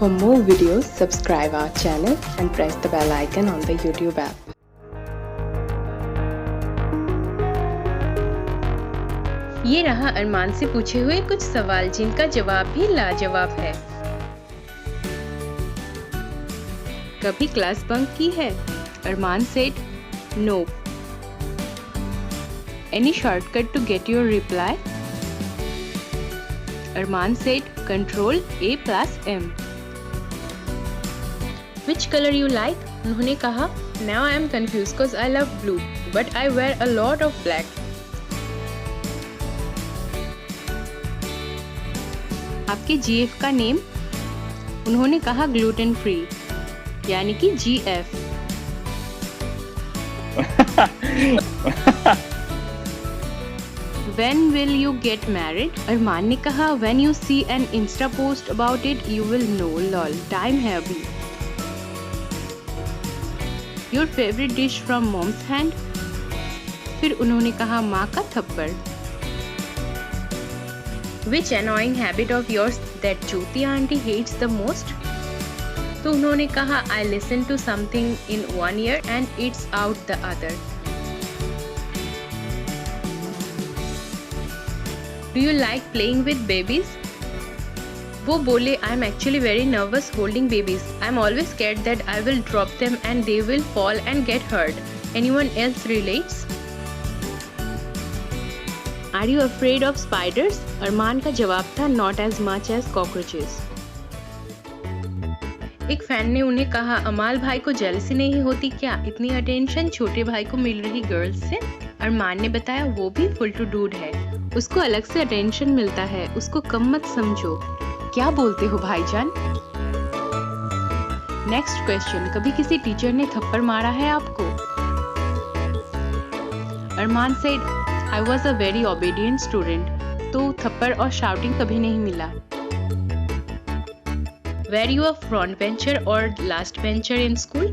For more videos, subscribe our channel and press the bell icon on the YouTube app. ये रहा अरमान से पूछे हुए कुछ सवाल जिनका जवाब भी लाजवाब है। कभी क्लास बंक की है? अरमान said no. Any shortcut to get your reply? Arman said Control A plus M. Which color you like? उन्होंने कहा Now I am confused cause I love blue but I wear a lot of black. आपके GF का name? उन्होंने कहा gluten free यानी कि GF. When will you get married? अरमान ने कहा When you see an Insta post about it, you will know. Lol. Time है अभी. Your favorite dish from mom's hand? फिर उन्होंने कहा माँ का थप्पड़. Which annoying habit of yours that Jyoti auntie hates the most? तो उन्होंने कहा I listen to something in one ear and it's out the other. Do you like playing with babies? वो बोले I'm actually very nervous holding babies. I'm always scared that I will drop them and they will fall and get hurt. Anyone else relates? Are you afraid of spiders? अरमान का जवाब था Not as much as cockroaches. एक fan ने उन्हें कहा अमाल भाई को जेलसी नहीं होती क्या? इतनी अटेंशन छोटे भाई को मिल रही गर्ल्स से? अरमान ने बताया वो भी फुल टू डूड है, उसको अलग से अटेंशन मिलता है, उसको कम मत समझो. क्या बोलते हो भाईजान? नेक्स्ट क्वेश्चन, कभी किसी टीचर ने थप्पड़ मारा है आपको? Armaan said I was a very obedient student, तो थप्पड़ और शाउटिंग कभी नहीं मिला. Were you a front bencher और लास्ट बेंचर इन स्कूल?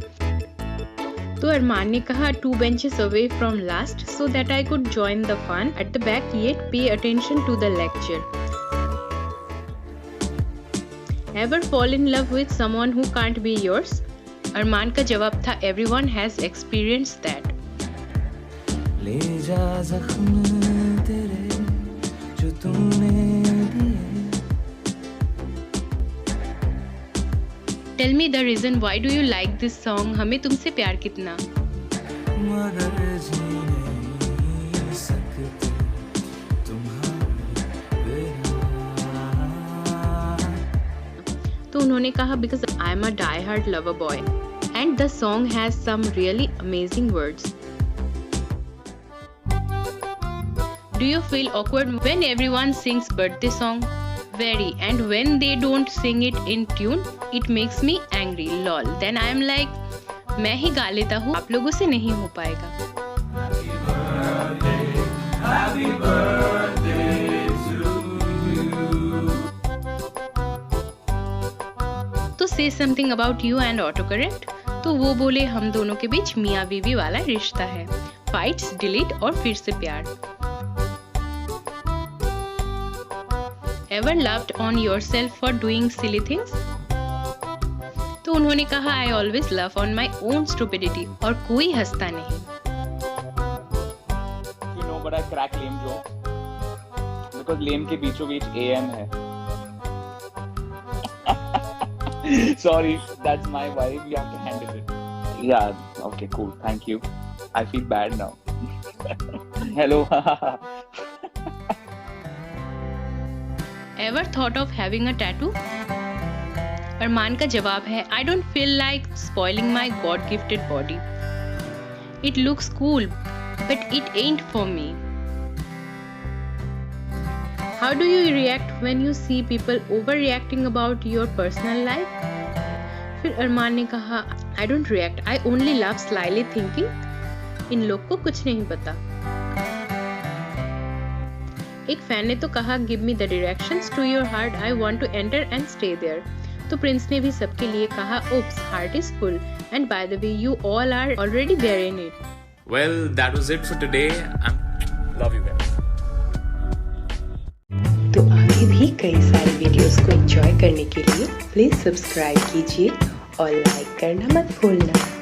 तो अरमान ने कहा 2 benches away from last so that I could join the fun at the back yet pay attention to the lecture. Ever fall in love with someone who can't be yours? अरमान का जवाब था everyone has experienced that. ले जा ज़ख्म तेरे जो तूने दिए. Tell me the reason why do you like this song? हमें तुमसे प्यार कितना. तो उन्होंने कहा because I am a die-hard lover boy and the song has some really amazing words. Do you feel awkward when everyone sings birthday song? Very, and when they don't sing it in tune, it makes me angry. Lol. Then I am like, मैं ही गा लेता हूँ, आप लोगों से नहीं हो पाएगा. Happy birthday to you. तो say something about you and autocorrect. तो वो बोले हम दोनों के बीच मियाँ बीवी वाला रिश्ता है. Fights, delete और फिर से प्यार. Ever laughed on yourself for doing silly things? तो उन्होंने कहा I always laugh on my own stupidity और कोई हंसता नहीं. You know, but I crack lame jokes because lame के बीचों बीच AM है. Sorry, that's my vibe. You have to handle it. Yeah, okay, cool. Thank you. I feel bad now. Hello. Ever thought of having a tattoo? अरमान का जवाब है I don't feel like spoiling my God-gifted body. It looks cool, but it ain't for me. How do you react when you see people overreacting about your personal life? फिर अरमान ने कहा I don't react. I only laugh slyly thinking इन लोग को कुछ नहीं पता. एक fan ने तो कहा give me the directions to your heart I want to enter and stay there. तो प्रिंस ने भी सबके लिए कहा oops heart is full and by the way you all are already there in it. Well, that was it for today. Love you guys. तो आगे भी कई सारी वीडियो वीडियोस को एंजॉय करने के लिए प्लीज़ सब्सक्राइब कीजिए और लाइक करना मत भूलना।